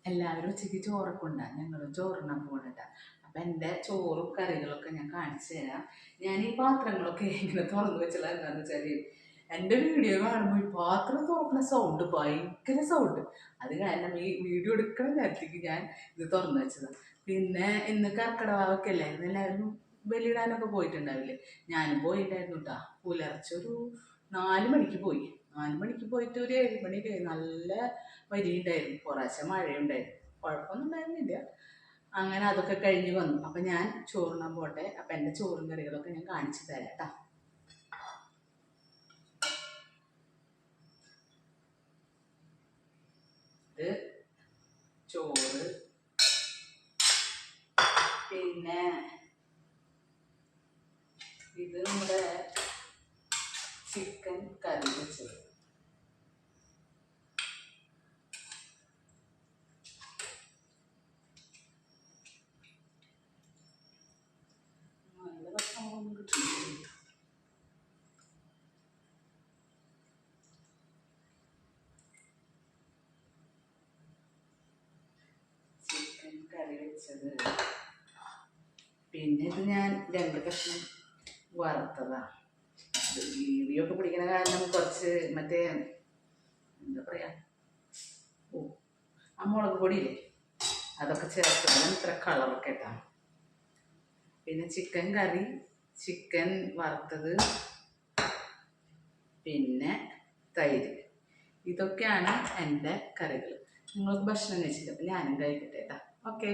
എല്ലാവരും ഉച്ചയ്ക്ക് ചോറൊക്കെ ഉണ്ടാകും. ഞങ്ങളും ചോറുണ്ണാൻ പോകണ്ട. അപ്പം എൻ്റെ ചോറും കറികളൊക്കെ ഞാൻ കാണിച്ചു തരാം. ഞാൻ ഈ പാത്രങ്ങളൊക്കെ ഇങ്ങനെ തുറന്നു വെച്ചുള്ള എന്താണെന്ന് വെച്ചാൽ എൻ്റെ വീഡിയോ കാണുമ്പോൾ ഈ പാത്രം തുറക്കുന്ന സൗണ്ട് ഭയങ്കര സൗണ്ട്. അത് കാരണം ഈ വീഡിയോ എടുക്കുന്ന നേരത്തേക്ക് ഞാൻ ഇത് തുറന്നു വെച്ചതാണ്. പിന്നെ ഇന്ന് കർക്കിടകമൊക്കെ അല്ലായിരുന്നു, എല്ലാവരും ബലിയിടാനൊക്കെ പോയിട്ടുണ്ടാവില്ലേ? ഞാനും പോയിട്ടുണ്ടായിരുന്നു കേട്ടോ. പുലർച്ചൊരു 4 മണിക്ക് പോയി. 4 മണിക്ക് പോയിട്ട് ഒരു 7 മണിക്ക് നല്ല വരിയുണ്ടായിരുന്നു. കുറേശ്ശെ മഴയുണ്ടായിരുന്നു, കുഴപ്പമൊന്നും ഉണ്ടായിരുന്നില്ല. അങ്ങനെ അതൊക്കെ കഴിഞ്ഞ് വന്നു. അപ്പം ഞാൻ ചോറുണ്ണാൻ പോട്ടെ. അപ്പം എൻ്റെ ചോറും കറികളൊക്കെ ഞാൻ കാണിച്ചു തരാം കേട്ടോ. ഇത് ചോറ്, പിന്നെ ഇത് നമ്മുടെ ചിക്കൻ കറി വെച്ചത്. നല്ല ഭക്ഷണമൊന്നും കിട്ടുന്നില്ല. ചിക്കൻ കറി വെച്ചത്. പിന്നെ ഇത് ഞാൻ 2 കഷ്ണം വറുത്തതാണ്. വീഡിയോ ഒക്കെ പിടിക്കുന്ന കാരണം കുറച്ച് മറ്റേ എന്താ പറയാ, ആ മുളക് പൊടിയില്ലേ, അതൊക്കെ ചേർത്തതാണ് ഇത്ര കളറൊക്കെ ഇട്ടാണ്. പിന്നെ ചിക്കൻ കറി, ചിക്കൻ വറുത്തത്, പിന്നെ തൈര്. ഇതൊക്കെയാണ് എൻ്റെ കറികൾ. നിങ്ങൾക്ക് ഭക്ഷണം കഴിച്ചിട്ട് അപ്പം ഞാനും കഴിക്കട്ടെ കേട്ടോ. ഓക്കേ.